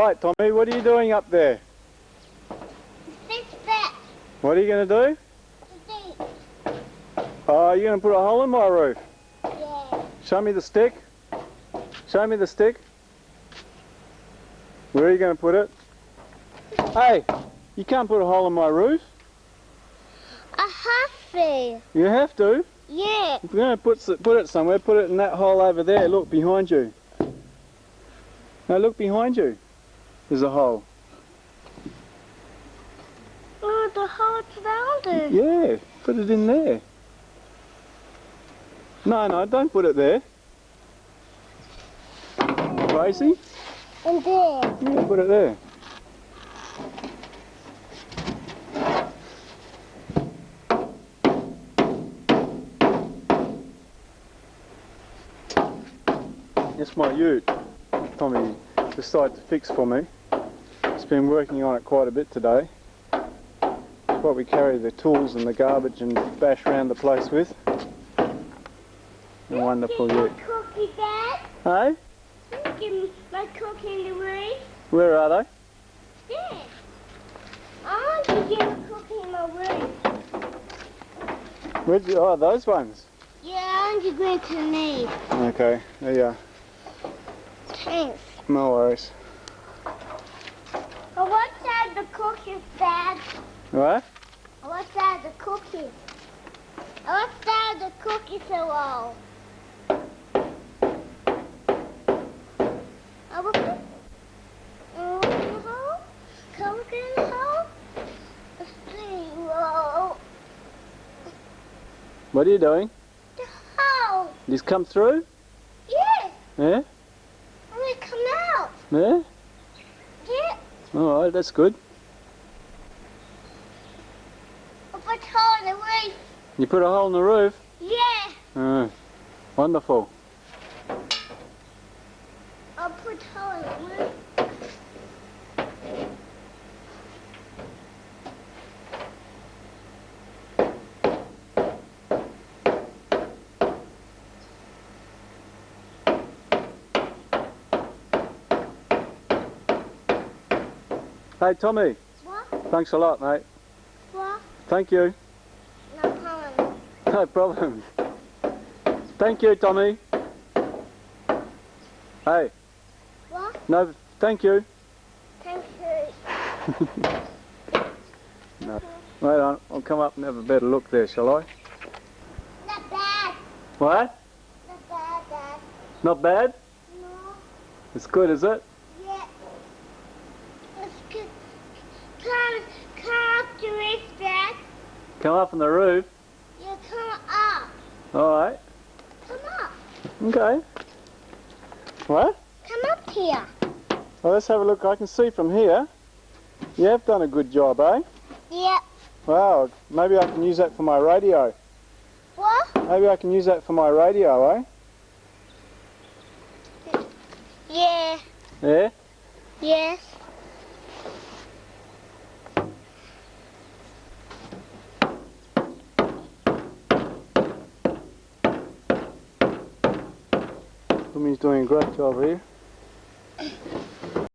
Right, Tommy, what are you doing up there? Fix that. What are you going to do? Oh, you're going to put a hole in my roof? Yeah. Show me the stick. Show me the stick. Where are you going to put it? Hey, you can't put a hole in my roof. I have to. You have to. Yeah. If you're going to put it somewhere, put it in that hole over there. Look, behind you. No, look behind you. There's a hole. Oh, the hole's down there. Yeah, put it in there. No, don't put it there. Crazy? And there. Yeah, put it there. It's my ute. Tommy decided to fix for me. He's been working on it quite a bit today. It's what we carry the tools and the garbage and bash around the place with. A wonderful ute. Cookie, Dad. Hey? Give me my cookie in the room. Where are they? Yeah. I want to give a cookie in my room. Where'd you, oh, those ones. Yeah, I want to go to the knee. Okay, there you are. Thanks. No worries. Oh, what's that, the cookies, Dad? What? Oh, what's that, the cookies? Oh, what's that, the cookies so low? Oh, what's that? Oh, in the hole? Come in the hole? Let's see, whoa. What are you doing? The hole. Just come through? Yeah. Yeah? I'm gonna come out. Yeah? Yeah. Alright, that's good. I'll put a hole in the roof. You put a hole in the roof? Yeah. Oh, wonderful. I'll put a hole in the roof. Hey, Tommy. What? Thanks a lot, mate. What? Thank you. No problem. No problem. Thank you, Tommy. Hey. What? No, thank you. Thank you. No. Wait on, I'll come up and have a better look there, shall I? Not bad. What? Not bad, Dad. Not bad? No. It's good, is it? Yeah. Let's go. Come up the roof, Dad. Come up on the roof? You come up. Alright. Come up. Okay. What? Come up here. Well, let's have a look. I can see from here. You have done a good job, eh? Yeah. Wow, maybe I can use that for my radio. What? Maybe I can use that for my radio, eh? Yeah. Yeah? Yes. Tommy's doing a great job here.